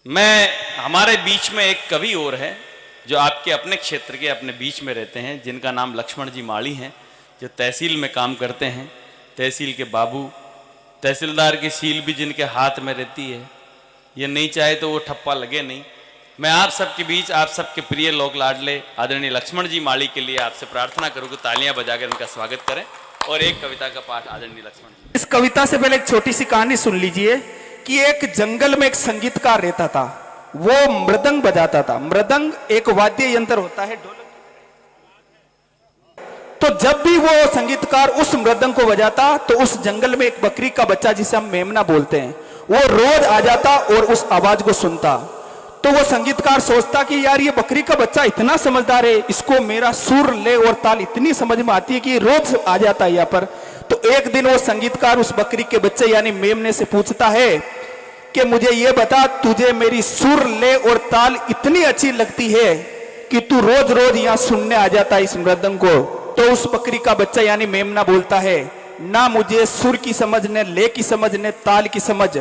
मैं हमारे बीच में एक कवि और है जो आपके अपने क्षेत्र के अपने बीच में रहते हैं, जिनका नाम लक्ष्मण जी माली हैं, जो तहसील में काम करते हैं। तहसील के बाबू, तहसीलदार की सील भी जिनके हाथ में रहती है, ये नहीं चाहे तो वो ठप्पा लगे नहीं। मैं आप सबके बीच आप सबके प्रिय लोक लाडले आदरणीय लक्ष्मण जी माली के लिए आपसे प्रार्थना करूँगा तालियां बजाकर इनका स्वागत करें और एक कविता का पाठ आदरणीय लक्ष्मण जी। इस कविता से पहले एक छोटी सी कहानी सुन लीजिए कि एक जंगल में एक संगीतकार रहता था। वो मृदंग बजाता था। मृदंग एक वाद्य यंत्र होता है, ढोलक। तो जब भी वो संगीतकार उस मृदंग को बजाता तो उस जंगल में एक बकरी का बच्चा, जिसे हम मेमना बोलते हैं, वो रोज आ जाता और उस आवाज को सुनता। तो वो संगीतकार सोचता कि यार ये बकरी का बच्चा इतना समझदार है, इसको मेरा सुर ले और ताल इतनी समझ में आती है कि रोज आ जाता है यहाँ पर। तो एक दिन वो संगीतकार उस बकरी के बच्चे यानी मेमने से पूछता है कि मुझे ये बता, तुझे मेरी सुर ले और ताल इतनी अच्छी लगती है कि तू रोज रोज यहाँ सुनने आ जाता है इस मृदंग को। तो उस बकरी का बच्चा यानी मेमना बोलता है, ना मुझे सुर की समझ, न ले की समझ, न ताल की समझ,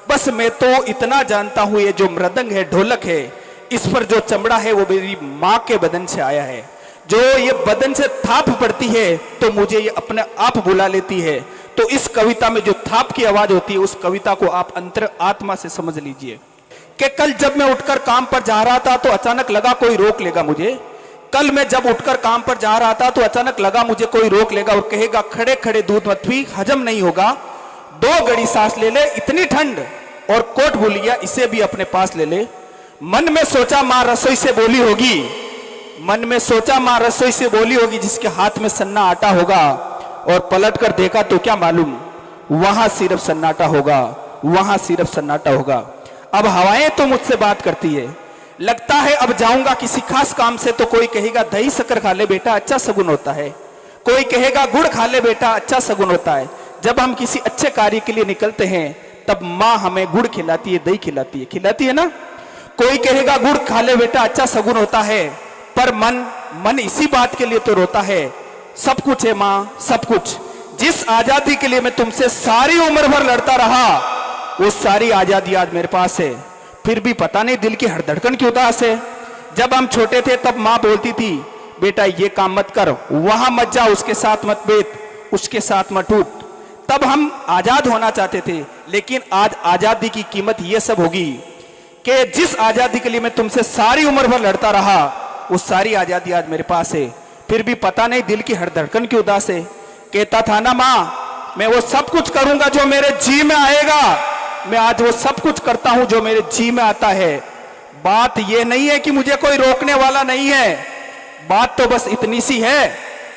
बस मैं तो इतना जानता हूं ये जो मृदंग है, ढोलक है, इस पर जो चमड़ा है वो मेरी माँ के बदन से आया है। जो ये बदन से थाप पड़ती है तो मुझे ये अपने आप बुला लेती है। तो इस कविता में जो थाप की आवाज होती है, उस कविता को आप अंतर आत्मा से समझ लीजिए कि कल जब मैं उठकर काम पर जा रहा था तो अचानक लगा कोई रोक लेगा मुझे। कल मैं जब उठकर काम पर जा रहा था तो अचानक लगा मुझे कोई रोक लेगा और कहेगा खड़े खड़े दूध मत पी, हजम नहीं होगा, 2 घड़ी सांस ले ले, इतनी ठंड, और कोट भूल गया, इसे भी अपने पास ले ले। मन में सोचा मां रसोई से बोली होगी, मन में सोचा मां रसोई से बोली होगी, जिसके हाथ में सन्ना आटा होगा, और पलट कर देखा तो क्या मालूम, वहां सिर्फ सन्नाटा होगा, वहां सिर्फ सन्नाटा होगा। अब हवाएं तो मुझसे बात करती है, लगता है अब जाऊंगा किसी खास काम से, तो कोई कहेगा दही शक्कर खा ले बेटा, अच्छा सगुन होता है, कोई कहेगा गुड़ खा ले बेटा, अच्छा सगुन होता है। जब हम किसी अच्छे कार्य के लिए निकलते हैं तब माँ हमें गुड़ खिलाती है, दही खिलाती है ना। कोई कहेगा गुड़ खा ले बेटा, अच्छा सगुन होता है, पर मन इसी बात के लिए तो रोता है। सब कुछ है माँ, सब कुछ, जिस आजादी के लिए मैं तुमसे सारी उम्र भर लड़ता रहा, वो सारी आजादी आज मेरे पास है, फिर भी पता नहीं दिल की हर धड़कन क्यों उदास है। जब हम छोटे थे तब माँ बोलती थी बेटा ये काम मत कर, वहां मत जा, उसके साथ मत बैठ, उसके साथ मत उठ। तब हम आजाद होना चाहते थे, लेकिन आज आजादी की कीमत यह सब होगी कि जिस आजादी के लिए मैं तुमसे सारी उम्र भर लड़ता रहा, वो सारी आजादी आज मेरे पास है, फिर भी पता नहीं दिल की हर धड़कन क्यों उदास है। कहता था ना माँ, मैं वो सब कुछ करूंगा जो मेरे जी में आएगा, मैं आज वो सब कुछ करता हूं जो मेरे जी में आता है। बात यह नहीं है कि मुझे कोई रोकने वाला नहीं है, बात तो बस इतनी सी है,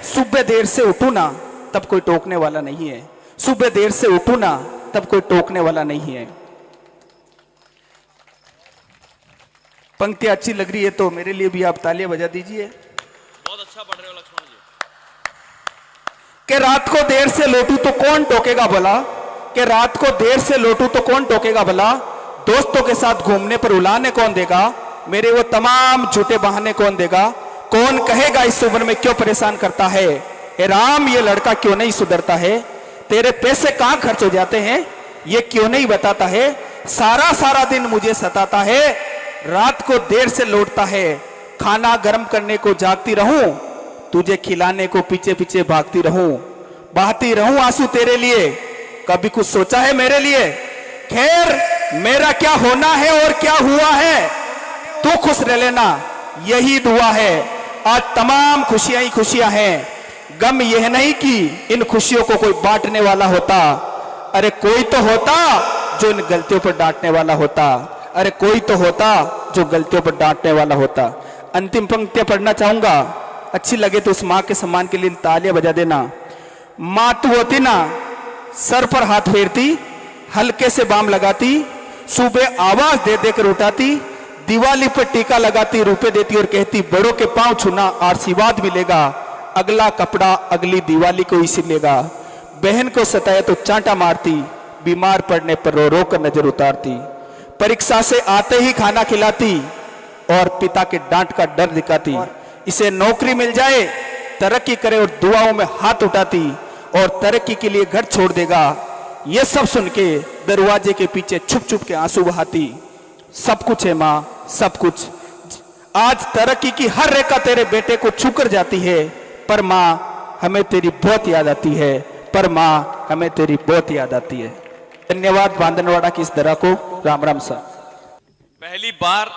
सुबह देर से उठू ना तब कोई टोकने वाला नहीं है, सुबह देर से उठू ना तब कोई टोकने वाला नहीं है। पंक्ति अच्छी लग रही है तो मेरे लिए भी आप तालियां बजा दीजिए। बहुत अच्छा पढ़ रहे हो लक्ष्मण जी। कि रात को देर से लौटू तो कौन टोकेगा भला, कि रात को देर से लौटू तो कौन टोकेगा भला, दोस्तों के साथ घूमने पर उलाने कौन देगा, मेरे वो तमाम झूठे बहाने कौन देगा, कौन कहेगा इस उम्र में क्यों परेशान करता है, ए राम ये लड़का क्यों नहीं सुधरता है, तेरे पैसे कहां खर्च हो जाते हैं ये क्यों नहीं बताता है, सारा सारा दिन मुझे सताता है, रात को देर से लौटता है, खाना गर्म करने को जागती रहूं, तुझे खिलाने को पीछे पीछे भागती रहूं, बहाती रहूं आंसू तेरे लिए, कभी कुछ सोचा है मेरे लिए, खैर मेरा क्या होना है और क्या हुआ है, तू खुश रह लेना यही दुआ है, आज तमाम खुशियां ही खुशियां हैं, गम यह नहीं कि इन खुशियों को कोई बांटने वाला होता, अरे कोई तो होता जो इन गलतियों पर डांटने वाला होता, अरे कोई तो होता जो गलतियों पर डांटने वाला होता। अंतिम पंक्तियां पढ़ना चाहूंगा, अच्छी लगे तो उस माँ के सम्मान के लिए तालियां बजा देना। माँ तू होती ना सर पर हाथ फेरती, हल्के से बाम लगाती, सुबह आवाज दे देकर उठाती, दिवाली पर टीका लगाती, रुपए देती और कहती बड़ों के पांव छूना आशीर्वाद मिलेगा, अगला कपड़ा अगली दिवाली को ही सिलेगा, बहन को सताए तो चांटा मारती, बीमार पड़ने पर रो रो कर नजर उतारती, परीक्षा से आते ही खाना खिलाती और पिता के डांट का डर दिखाती, इसे नौकरी मिल जाए तरक्की करे और दुआओं में हाथ उठाती और तरक्की के लिए घर छोड़ देगा, ये सब सुन के दरवाजे के पीछे छुप छुप के आंसू बहाती, सब कुछ है माँ, सब कुछ। आज तरक्की की हर रेखा तेरे बेटे को छू कर जाती है, पर माँ हमें तेरी बहुत याद आती है, पर माँ हमें तेरी बहुत याद आती है। धन्यवाद बांधनवाड़ा की इस दरा को। राम राम सर। पहली बार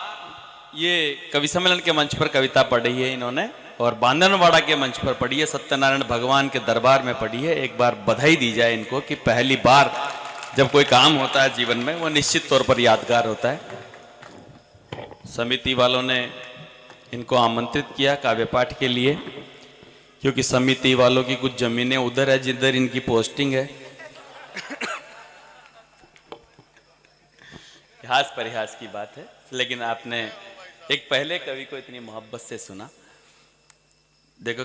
ये कवि सम्मेलन के मंच पर कविता पढ़ी है इन्होंने, और बांधनवाड़ा के मंच पर पढ़ी है, सत्यनारायण भगवान के दरबार में पढ़ी है। एक बार बधाई दी जाए इनको कि पहली बार जब कोई काम होता है जीवन में वो निश्चित तौर पर यादगार होता है। समिति वालों ने इनको आमंत्रित किया काव्य पाठ के लिए, क्योंकि समिति वालों की कुछ जमीनें उधर है जिधर इनकी पोस्टिंग है। हास परिहास की बात है, लेकिन आपने एक पहले कवि को इतनी मोहब्बत से सुना। देखो